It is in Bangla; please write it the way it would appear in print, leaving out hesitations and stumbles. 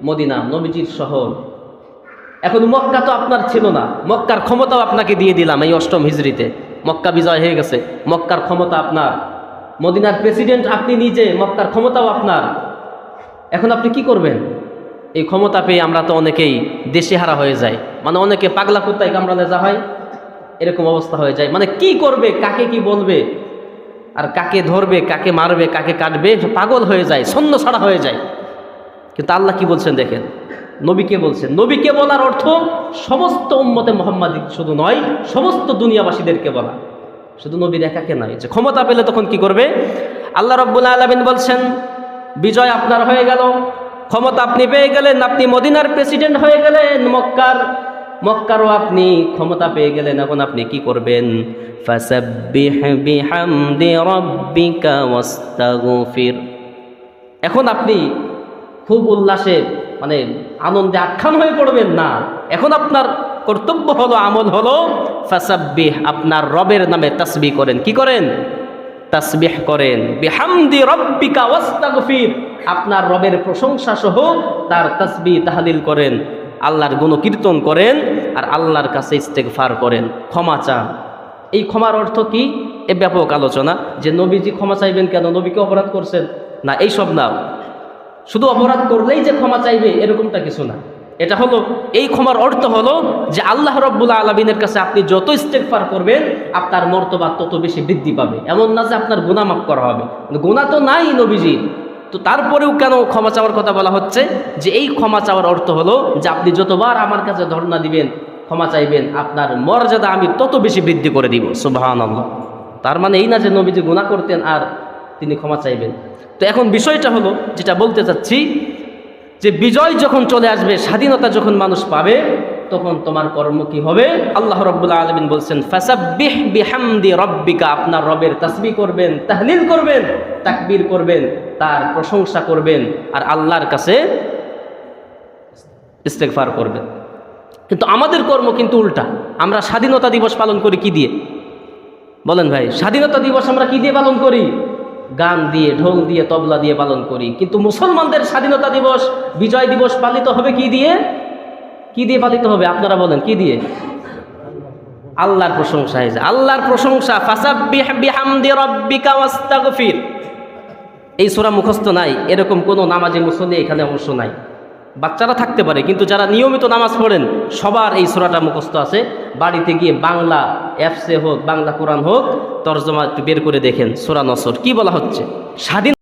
মদিনা নবীজির শহর। এখন মক্কা তো আপনার ছিল না, মক্কার ক্ষমতাও আপনাকে দিয়ে দিলাম এই 8ম হিজরিতে। মক্কা বিজয় হয়ে গেছে, মক্কার ক্ষমতা আপনার, মদিনার প্রেসিডেন্ট আপনি নিজে, মক্কার ক্ষমতাও আপনার। এখন আপনি কি করবেন? এই ক্ষমতা পেয়ে আমরা তো অনেকেই দেশেহারা হয়ে যাই, মানে অনেকে পাগলা কুত্তায় কামড়ালে যা হয় এরকম অবস্থা হয়ে যায়। মানে কি করবে, কাকে কি বলবে, আর কাকে ধরবে, কাকে মারবে, কাকে কাটবে, পাগল হয়ে যায়, ছন্ন ছাড়া হয়ে যায়। কিন্তু আল্লাহ কি বলছেন দেখেন, নবীকে বলছেন। নবীকে বলার অর্থ সমস্ত উম্মতে মুহাম্মাদি শুধু নয়, সমস্ত দুনিয়াবাসীদেরকে বলা, শুধু নবীর একাকে নয়। যে ক্ষমতা পেলে তখন কি করবে? আল্লাহ রাব্বুল আলামিন বলছেন, বিজয় আপনার হয়ে গেল, ক্ষমতা আপনি পেয়ে গেলেন, আপনি মদিনার প্রেসিডেন্ট হয়ে গেলেন, মক্কারও আপনি ক্ষমতা পেয়ে গেলেন। এখন আপনি কি করবেন? ফাসাব্বিহ বিহামদি রাব্বিকা ওয়াস্তাগফির। এখন আপনি খুব উল্লাসে, মানে আনন্দে আখ্যান হয়ে পড়বেন না। এখন আপনার কর্তব্য হলো, আমল হলো ফাসাব্বিহ, আপনার রবের নামে তাসবিহ করেন। কি করেন? তাসবিহ করেন। বিহামদি রাব্বিকা ওয়াস্তাগফির, আপনার রবের প্রশংসা সহ তার তাসবিহ তাহলিল করেন, আল্লাহর গুণকীর্তন করেন, আর আল্লাহর কাছে ইস্তেগফার করেন, ক্ষমা চান। এই ক্ষমার অর্থ কি? এ ব্যাপক আলোচনা। যে নবীজি ক্ষমা চাইবেন কেন? নবীকে অপরাধ করছেন না, এইসব না। শুধু অপরাধ করলেই যে ক্ষমা চাইবে এরকমটা কিছু না। এটা হলো, এই ক্ষমার অর্থ হলো যে আল্লাহ রাব্বুল আলামিনের কাছে আপনি যত ইস্তেগফার করবেন আপনার মর্তবা তত বেশি বৃদ্ধি পাবে। এমন না যে আপনার গুনাহ মাফ করা হবে, গুনাহ তো নাই নবীজি, তো তারপরেও কেন ক্ষমা চাওয়ার কথা বলা হচ্ছে? যে এই ক্ষমা চাওয়ার অর্থ হলো যে আপনি যতবার আমার কাছে ধর্ণা দিবেন, ক্ষমা চাইবেন, আপনার মর্যাদা আমি তত বেশি বৃদ্ধি করে দিব। সুবহানাল্লাহ। তার মানে এই না যে নবীজি গুনাহ করতেন আর তিনি ক্ষমা চাইবেন। তো এখন বিষয়টা হলো, যেটা বলতে চাচ্ছি, যে বিজয় যখন চলে আসবে, স্বাধীনতা যখন মানুষ পাবে, তখন তোমার কর্ম কি হবে? আল্লাহ রাব্বুল আলামিন বলছেন, ফাসাব্বিহ বিহামদি রাব্বিকা, আপনার রবের তাসবিহ করবেন, তাহলিল করবেন, তাকবীর করবেন, তার প্রশংসা করবেন, আর আল্লাহর কাছে ইস্তেগফার করবেন। কিন্তু আমাদের কর্ম কিন্তু উল্টা। আমরা স্বাধীনতা দিবস পালন করি কি দিয়ে? বলেন ভাই, স্বাধীনতা দিবস আমরা কি দিয়ে পালন করি? গান দিয়ে, ঢোল দিয়ে, তবলা দিয়ে পালন করি। কিন্তু মুসলমানদের স্বাধীনতা দিবস, বিজয় দিবস পালিত হবে কি দিয়ে? কি দিয়ে পালিত হবে? আপনারা বলেন, কি দিয়ে? আল্লাহর প্রশংসা। আল্লাহর প্রশংসা, ফাসাব্বিহ বিহামদি রাব্বিকা ওয়াস্তাগফির। এই সূরা মুখস্থ নাই এরকম কোনো নামাজি মুসল্লি এখানে অংশ নাই। বাচ্চারা থাকতে পারে, কিন্তু যারা নিয়মিত নামাজ পড়েন সবার এই সূরাটা মুখস্থ আছে। বাড়িতে গিয়ে বাংলা অ্যাপসে হোক, বাংলা কোরআন হোক, তরজমা বের করে দেখেন। সূরা নসর কি বলা হচ্ছে? স্বাধীন